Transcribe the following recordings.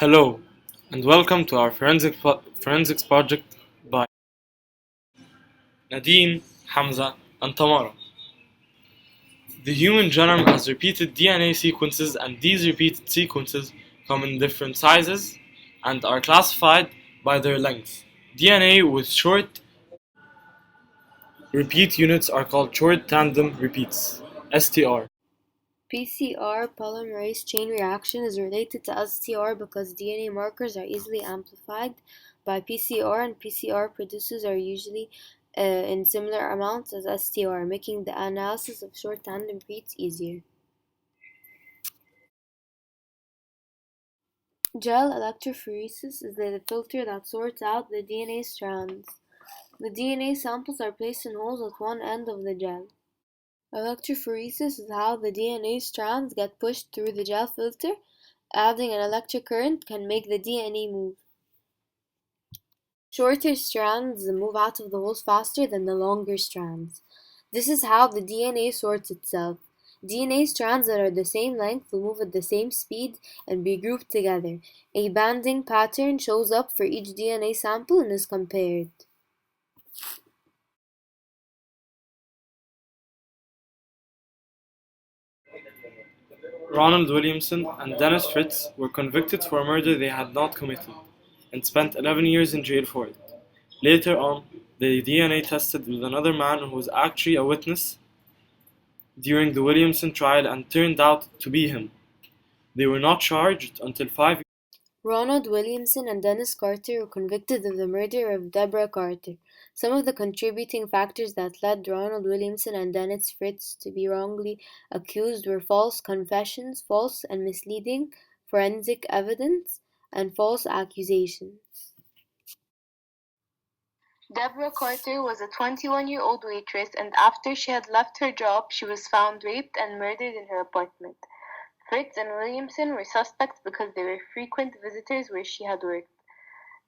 Hello, and welcome to our forensics project by Nadine, Hamza, and Tamara. The human genome has repeated DNA sequences, and these repeated sequences come in different sizes and are classified by their length. DNA with short repeat units are called short tandem repeats, STR. PCR polymerase chain reaction is related to STR because DNA markers are easily amplified by PCR, and PCR produces are usually in similar amounts as STR, making the analysis of short tandem repeats easier. Gel electrophoresis is the filter that sorts out the DNA strands. The DNA samples are placed in holes at one end of the gel. Electrophoresis is how the DNA strands get pushed through the gel filter. Adding an electric current can make the DNA move. Shorter strands move out of the holes faster than the longer strands. This is how the DNA sorts itself. DNA strands that are the same length will move at the same speed and be grouped together. A banding pattern shows up for each DNA sample and is compared. Ronald Williamson and Dennis Fritz were convicted for a murder they had not committed and spent 11 years in jail for it. Later on, the DNA tested with another man who was actually a witness during the Williamson trial and turned out to be him. They were not charged until 5 years. Ronald Williamson and Dennis Carter were convicted of the murder of Deborah Carter. Some of the contributing factors that led Ronald Williamson and Dennis Fritz to be wrongly accused were false confessions, false and misleading forensic evidence, and false accusations. Deborah Carter was a 21-year-old waitress, and after she had left her job, she was found raped and murdered in her apartment. Fritz and Williamson were suspects because they were frequent visitors where she had worked.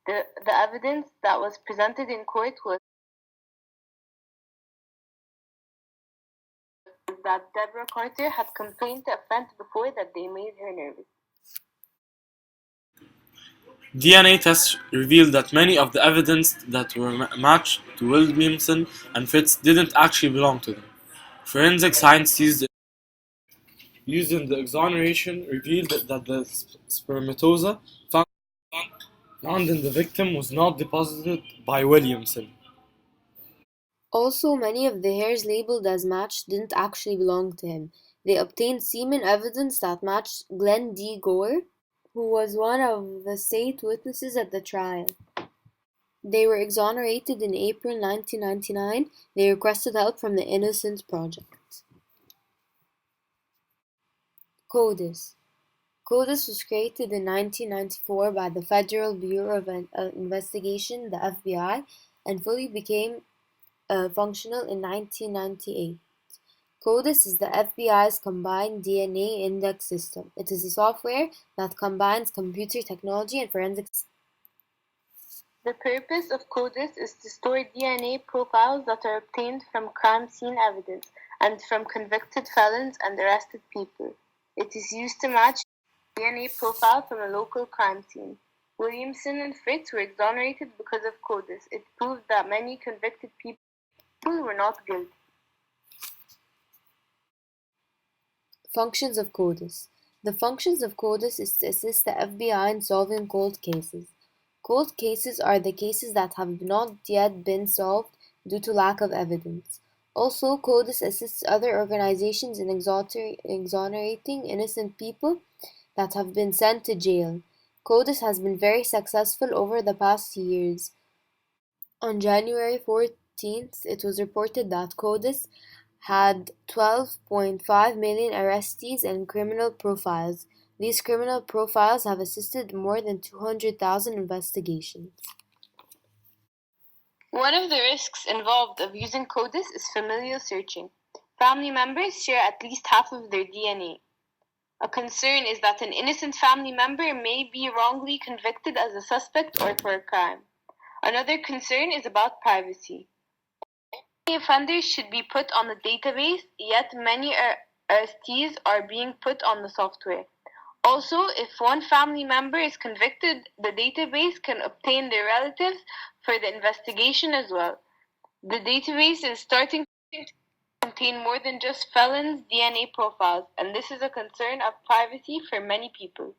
The evidence that was presented in court was that Deborah Carter had complained to a friend before that they made her nervous. DNA tests revealed that many of the evidence that were matched to Williamson and Fritz didn't actually belong to them. Forensic science used in the exoneration revealed that the spermatozoa found in the victim was not deposited by Williamson. Also, many of the hairs labeled as matched didn't actually belong to him. They obtained semen evidence that matched Glenn D. Gore, who was one of the state witnesses at the trial. They were exonerated in April 1999. They requested help from the Innocence Project. CODIS. CODIS was created in 1994 by the Federal Bureau of Investigation, the FBI, and fully became functional in 1998. CODIS is the FBI's combined DNA index system. It is a software that combines computer technology and forensics. The purpose of CODIS is to store DNA profiles that are obtained from crime scene evidence and from convicted felons and arrested people. It is used to match DNA profile from a local crime scene. Williamson and Fritz were exonerated because of CODIS. It proved that many convicted people were not guilty. Functions of CODIS. The functions of CODIS is to assist the FBI in solving cold cases. Cold cases are the cases that have not yet been solved due to lack of evidence. Also, CODIS assists other organizations in exonerating innocent people that have been sent to jail. CODIS has been very successful over the past years. On January 14th, it was reported that CODIS had 12.5 million arrestees and criminal profiles. These criminal profiles have assisted more than 200,000 investigations. One of the risks involved of using CODIS is familial searching. Family members share at least half of their DNA. A concern is that an innocent family member may be wrongly convicted as a suspect or for a crime. Another concern is about privacy. Many offenders should be put on the database, yet many arrestees are being put on the software. Also, if one family member is convicted, the database can obtain their relatives for the investigation as well. The database is starting to contain more than just felons' DNA profiles, and this is a concern of privacy for many people.